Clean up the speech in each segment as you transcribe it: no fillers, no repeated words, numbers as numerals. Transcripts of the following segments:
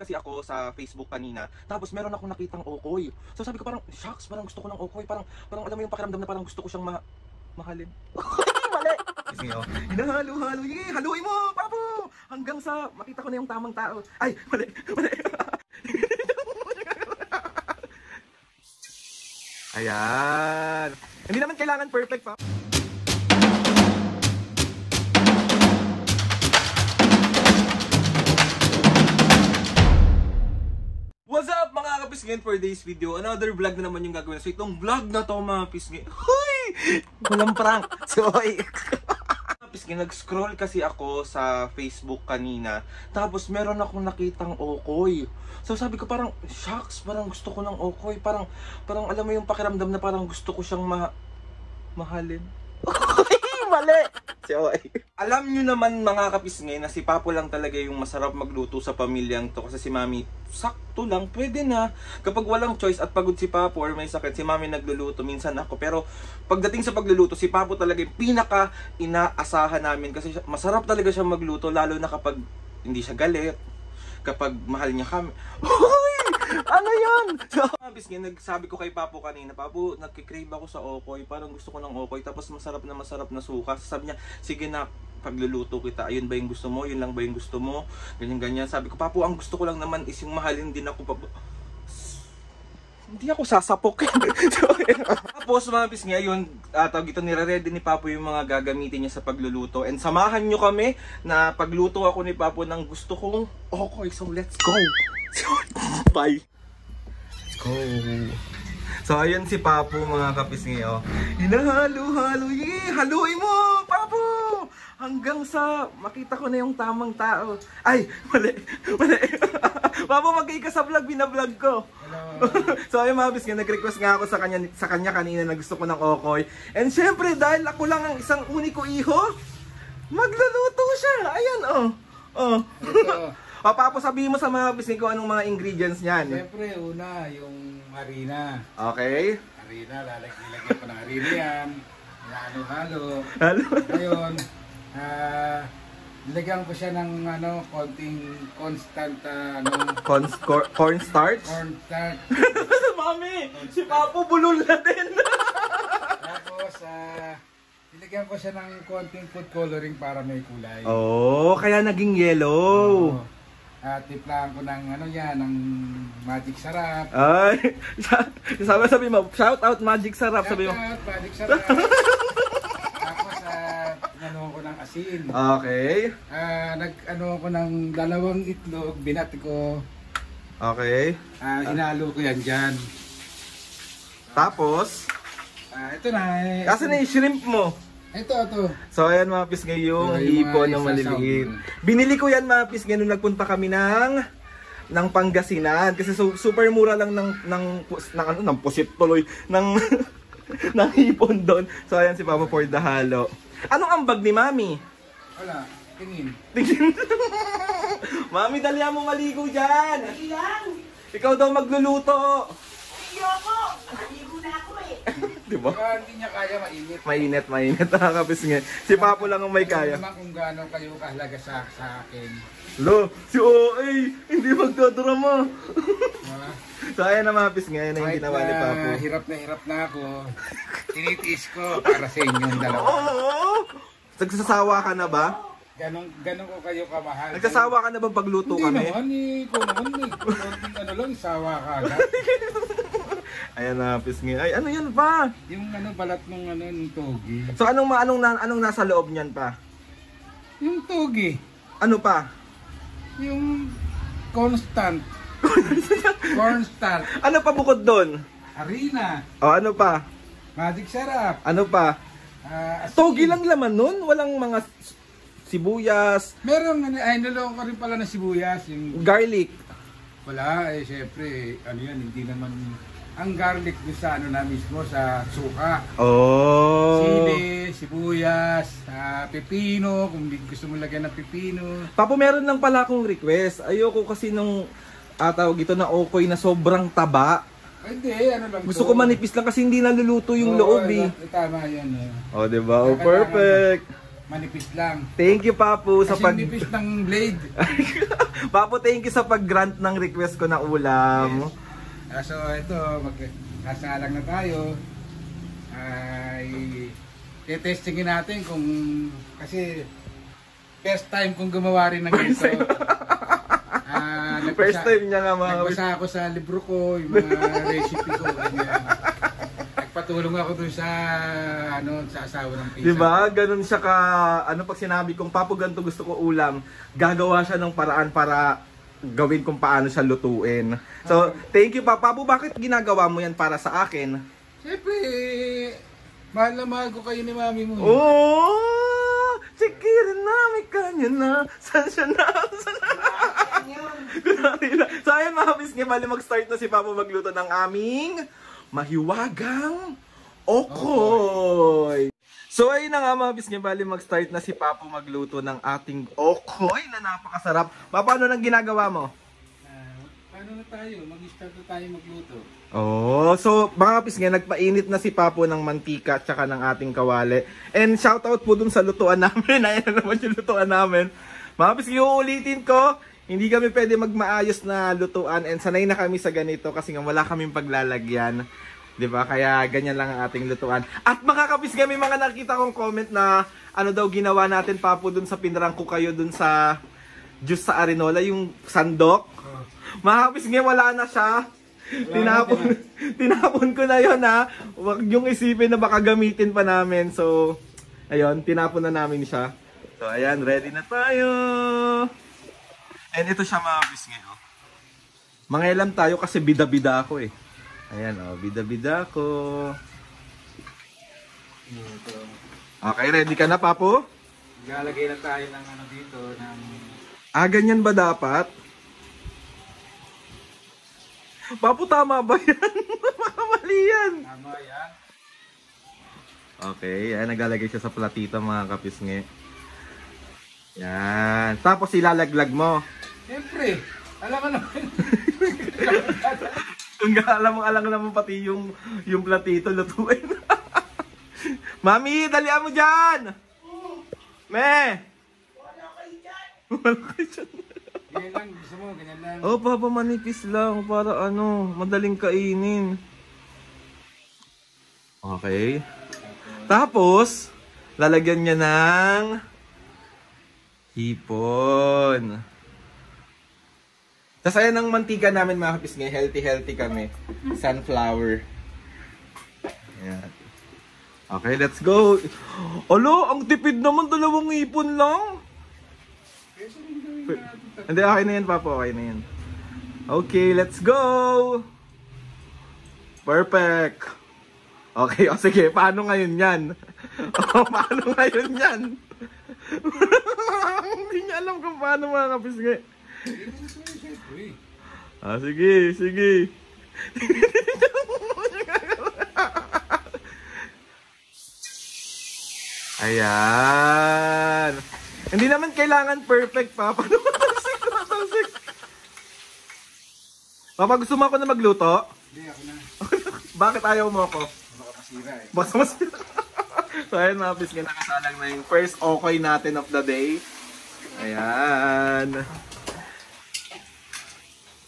Kasi ako sa Facebook kanina, tapos meron akong nakitang okoy. So sabi ko parang, shucks, parang gusto ko ng okoy. Parang alam mo yung pakiramdam na parang gusto ko siyang mahalin. Mali! Kasi oh, hinahalo-halo. Haluin mo, papo! Hanggang sa makita ko na yung tamang tao. Ay, mali! Ayan. Hindi naman kailangan perfect pa. What's up mga kapisngin, for today's video? Another vlog na naman yung gagawin. So itong vlog na to mga kapisngin, huy! Walang prank. So kapisngin, nag-scroll kasi ako sa Facebook kanina. Tapos meron akong nakitang okoy. So sabi ko parang, shucks, parang gusto ko ng okoy. Parang alam mo yung pakiramdam na parang gusto ko siyang mahalin. Mali! Alam nyo naman mga kapisngin na si Papo lang talaga yung masarap magluto sa pamilyang to. Kasi si Mami, sakto lang, pwede na. Kapag walang choice at pagod si Papo or may sakit, si Mami nagluluto, minsan ako. Pero pagdating sa pagluluto, si Papo talaga yung pinaka inaasahan namin. Kasi masarap talaga siya magluto, lalo na kapag hindi siya galit. Kapag mahal niya kami. Ano yan? So, nagsabi ko kay Papo kanina, Papo, nagkikrave ako sa okoy, parang gusto ko ng okoy, tapos masarap na suka. Sabi niya, sige na, pagluluto kita, ayun ba yung gusto mo? Yun lang ba yung gusto mo? Ganyan. Sabi ko, Papo, ang gusto ko lang naman is yung mahalin din ako, Papo. Hindi ako sasapok. Tapos mga pis ngayon, tawag ito, nire-ready ni Papo yung mga gagamitin niya sa pagluluto. And samahan nyo kami na pagluto ako ni Papo ng gusto kong okoy. So let's go! Bye! Let's go! So ayun si Papo mga kapis ngayon. Hinahalo-halo. Haluin mo, Papo! Hanggang sa makita ko na yung tamang tao. Ay, mali! Papo, magkay ka sa vlog, binablog ko. So ayun mga kapis ngayon, nag-request nga ako sa kanya kanina na gusto ko ng okoy. And syempre, dahil ako lang ang isang uniko iho, magluluto siya. Ayan, oh. O, Papo, sabihin mo sa mga kapis kung anong mga ingredients niyan. Siyempre, una, yung harina. Okay. Harina, lalagyan ko ng harina yan. Halo-halo. Halo. Ngayon, nilagyan ko siya ng konting constant Corn starch? corn starch. Mami, si Papo bulol na din. Tapos, nilagyan ko siya ng konting food coloring para may kulay. Oh, kaya naging yellow. Tiplahan ko ng ng Magic Sarap. Ay, sabi mo, shout out Magic Sarap, sabi mo. Shout out Magic Sarap. Tapos, ko ng asin. Okay. Nag-ano ko ng 2 itlog, binat ko. Okay. Hinalo ko yan dyan. Tapos, ito na. kasi na yung shrimp mo. Ito. So ayan mga pis ngayon, hipon na maliliit. Binili ko yan mga pis ngayon nung nagpunta kami ng Pangasinan. Kasi super mura lang ng pusit tuloy, ng hipon doon. So ayan si Papa for the halo. Anong ambag ni Mami? Wala, tingin. Mami, dalihan mo maligo dyan. Hindi lang. Ikaw daw magluluto. Ayoko. Maligo na ako eh. Diba? Baka hindi niya kaya mainit. Mainit. Nakakapis nga. Si Papo lang ang may kaya. Alam naman kung gaano kayo kahalaga sa akin. Lo, si OA, hindi magdadrama. So ayan na mga pis ngayon na yung Kahit ginawa ni Papo. hirap na ako, tinitiis ko para sa inyong dalawa. Oo! Nagsasawa ka na ba? Ganon ko kayo kamahal. Nagsasawa ka na ba pagluto kami? Hindi naman konting lang, sawa ka agad. Ayan na pis ngayon. Ay, ano yan pa? Yung balat ng togi. So anong nasa loob niyan pa? Yung togi. Ano pa? Yung constant. Cornstarch. Ano pa bukod doon? Harina. O ano pa? Magic Sarap. Ano pa? Asin. Togi lang laman nun? Walang mga sibuyas, Meron, niloko ko rin pala na sibuyas. Yung garlic. wala, syempre, hindi naman, ang garlic doon sa na mismo, sa suka. Oh. Sili, sibuyas, pepino, kung gusto mo lagyan ng pepino. Papo, meron lang pala akong request. Ayoko kasi nung tawag ito na okoy na sobrang taba. Hindi, lang Gusto ko manipis lang kasi hindi naluluto yung loob eh. Tama yan. Oh, diba? Oh, perfect. manipis lang. Thank you, Papu, sa Kasi nipis ng blade. Papu, thank you sa pag-grant ng request ko na ulam. So ito, magkasalang na tayo. Ay testingin natin kung kasi first time kong gumawa rin ng ganito. First time niya nga mga nagbasa ako sa libro ko, yung mga recipe ko, ganyan. Nagpatulong ako dun sa sa asawa ng pizza. Diba? Ganun siya ka, pag sinabi kong Papu, ganito gusto ko ulam, gagawa siya ng paraan para gawin kung paano siya lutuin. So, thank you, Papu. Bakit ginagawa mo yan para sa akin? Siyempre, mahal na mahal ko kayo ni mami mo. Oh! Sikirin na, may kanya na. Saan siya na? So, ayun mga bisngi, bali mag-start na si Papu magluto ng aming mahiwagang okoy. So ayun na nga mga bisngi, bali mag-start na si Papu magluto ng ating okoy na napakasarap. Paano nang ginagawa mo? Paano na tayo? Mag-start na tayo magluto. Oh, so mga bisngi, nagpainit na si Papu ng mantika at saka ng ating kawali. And shoutout po dun sa lutuan namin. Ayan na naman yung lutuan namin. Mga bisngi, uulitin ko, hindi kami pwede magmaayos na lutuan and sanay na kami sa ganito kasi nga wala kaming paglalagyan. 'Di ba? Kaya ganyan lang ang ating lutuan. At mga kabisngi, may mga nakita kong comment na ano daw ginawa natin, Papu, dun sa pinrang ko kayo dun sa juice sa Arinola, yung sandok. Mga kabisngi, wala na siya. Tinapon ko na yon, ha. Huwag yung isipin na baka gamitin pa namin. So, ayun, tinapon na namin siya. So, ayan, ready na tayo. And ito siya mga bisngi, oh. Mangailam tayo kasi bida-bida ako, eh. Ayan, oh, bida-bida ako. Okay, ready ka na, Papu? Lalagay na tayo ng dito, ng... Ganyan ba dapat? Papu, tama ba yan? Mali yan. Tama yan. Okay, ayan, naglalagay siya sa platito mga kapisngi. Yan. Tapos ilalaglag mo. Siyempre, alam mo naman. Kung alam naman pati yung platito lutuin. Mami, dalian mo dyan! Me! Wala kayo dyan. Wala kayo dyan. Ganyan lang, gusto mo, ganyan lang. Oh, Papa, manipis lang para madaling kainin. Okay. Tapos, lalagyan niya ng hipon. Tapos ayan ang mantika namin mga kapisngi, healthy kami. Sunflower. Ayan. Okay, let's go. Alo, ang tipid naman, 2 hipon lang. Hindi, okay na yan, Papa. Okay na yan. Okay, let's go! Perfect! Okay, o sige, paano ngayon yan? Paano ngayon yan? Hindi niya alam kung paano mga kapisngi. Sige. Ayan. Hindi naman kailangan perfect, Papa. Papa, gusto mo ako na magluto? Hindi, ako na. Bakit ayaw mo ako? Baka masira eh. Basta masira. So ayun mga pisngi, nakasalang na yung first okoy natin of the day. Ayan.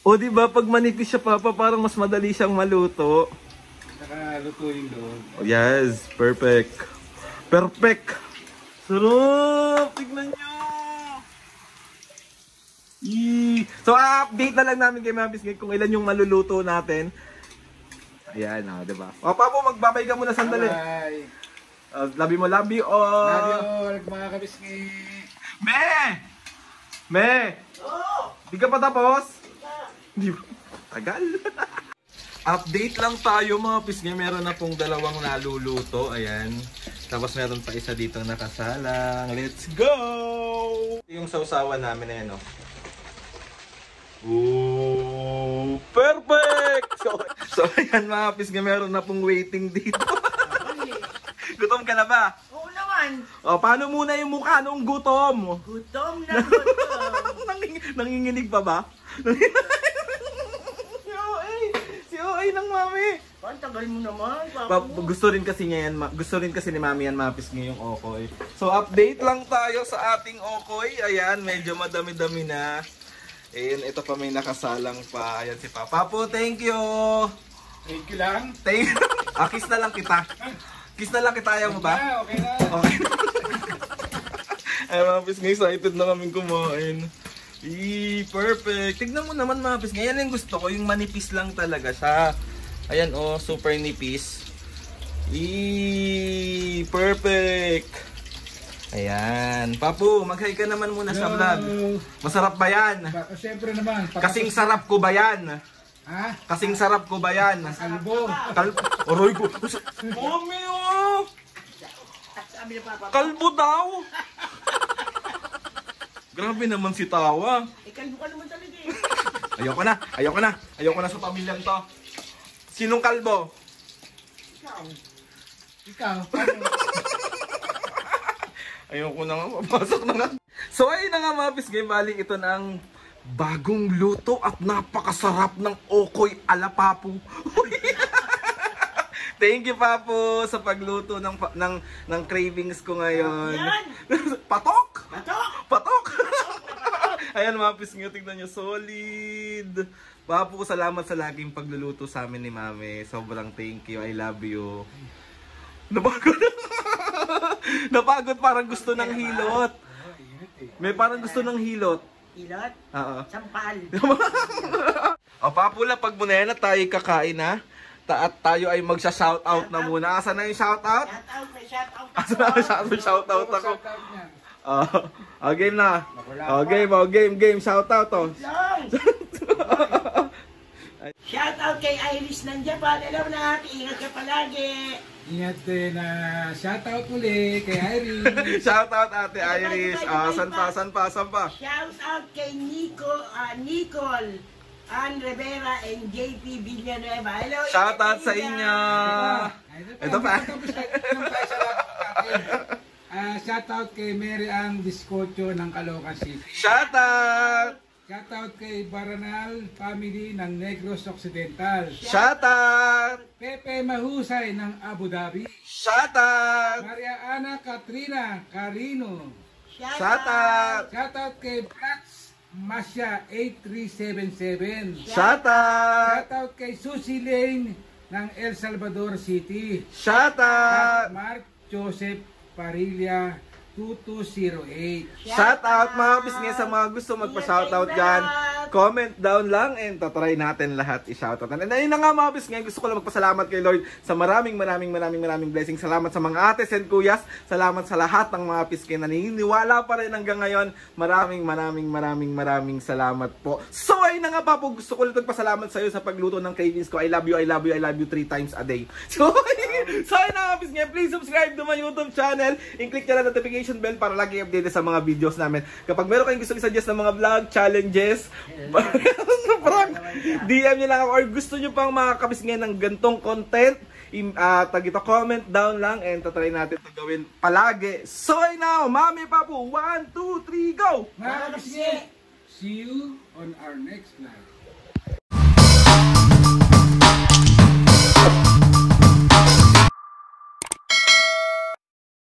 O diba, pag manipis siya, Papa, parang mas madali siyang maluto. Nakaluto yung doon. Oh, yes, perfect. Perfect. Sarap! Tignan nyo! Yee. So, update na lang namin kay mga biscuit kung ilan yung maluluto natin. Ayan, diba? O, Papo, magbabay ka muna sandali. Bye! Labi mo, labi, Love you all, mga kabisngi! Me! Di ka pa tapos? Di ba? Tagal. Update lang tayo mga pisngi. Meron na pong 2 naluluto. Ayan. Tapos meron pa isa dito nakasalang. Let's go! Yung sausawan namin na yan, oh. Ooh, perfect! So ayan mga pisngi, meron na pong waiting dito. Gutom ka na ba? Oo naman. O, paano muna yung mukha nung gutom? Gutom na gutom. Nanginginig pa ba? Si OA ng mami. Paano ang tagal mo naman, Papu. Gusto rin kasi niya yan, gusto rin kasi ni Mami yan mapis ngayong okoy. So update lang tayo sa ating okoy. Ayan, medyo madami-dami na. And ito pa may nakasalang pa. Ayan si Papa po, thank you. Thank you lang. Thank you. Kiss na lang kita. Kiss na lang kita, ayaw mo ba? Okay na. Okay. Ay mga pisngay, excited na kaming kumain. Perfect. Tignan mo naman mga pisngay. Yan yung gusto ko, yung manipis lang talaga siya. Ayan oh, super nipis. Perfect. Ayan. Papu, mag-hi ka naman muna sa vlog. Masarap ba yan? Siyempre naman. Kasing sarap ko ba yan? Ha? Kasing sarap ko ba yan? Kalbo. Aroy ko. Mami oh! Sabi ni Papa. Kalbo daw! Grabe naman si Tawa. Kalbo ka naman talaga eh. Ayoko na, ayoko na. Ayoko na sa pamilyang to. Sinong kalbo? Ikaw. Ayoko na nga, papasok na nga. So ayun na nga mga pisngay, bali ito na ang bagong luto at napakasarap ng okoy ala Papu. Thank you Papu sa pagluto ng cravings ko ngayon. Yan! Patok! Patok! Patok! Ayan mga pisngay, tignan nyo, solid. Papu, salamat sa laging pagluluto sa amin ni Mami. Sobrang thank you, I love you. Napagod. Napagod, parang gusto ng hilot. May parang gusto ng hilot. Hilot? Oo. Sampal. O Papula, pag muna yan na tayo kakain ha. At tayo ay magsha-shoutout na muna. Asan na yung shoutout? Shoutout, may shoutout ako. Asan na yung shoutout ako? Game na. Game. Shoutout to. Long! Shoutout kay Iris ng Japan. Alam na, ingat ka palagi. Ingat din na shoutout uli kay Iris. Shoutout Ate Iris. San pa? Shoutout kay Nicole, Ann Rivera, and JP Villanueva. Hello, Shoutout sa inyo. Ito pa. Shoutout kay Mary Ann Biscocho ng Caloocan City. Shoutout. Shoutout kay Baranal family ng Negros Occidental. Shoutout. Pepe Mahusay ng Abu Dhabi. Shoutout. Maria Ana Katrina Carino. Shoutout. Shoutout kay Blacks Masya 8377. Shoutout. Shoutout kay Susie Lane ng El Salvador City. Shoutout. Mark Joseph Parilla 2208. Shoutout mga pisngay sa mga gusto magpa-shoutout dyan. Comment down lang and tatry natin lahat i-shoutout. And ayun na nga mga pisngay, gusto ko lang magpasalamat kay Lord sa maraming blessings. Salamat sa mga ates and kuyas. Salamat sa lahat ng mga pisngay na naniniwala pa rin hanggang ngayon. Maraming salamat po. So ayun na nga Papu, gusto ko lang magpasalamat sa iyo sa pagluto ng cravings ko. I love you 3 times a day. So ayun na nga pisngay, please subscribe to my YouTube channel and click nyo na notification bell para lagi updated sa mga videos namin. Kapag meron kayong gusto i-suggest ng mga vlog, challenges, DM nyo lang ako or gusto nyo pang mga kapisngay ng gantong content, comment down lang and tatry natin ito gawin palagi. So I now, Mami Papu, 1, 2, 3, go! Mga kapatid, see you on our next vlog.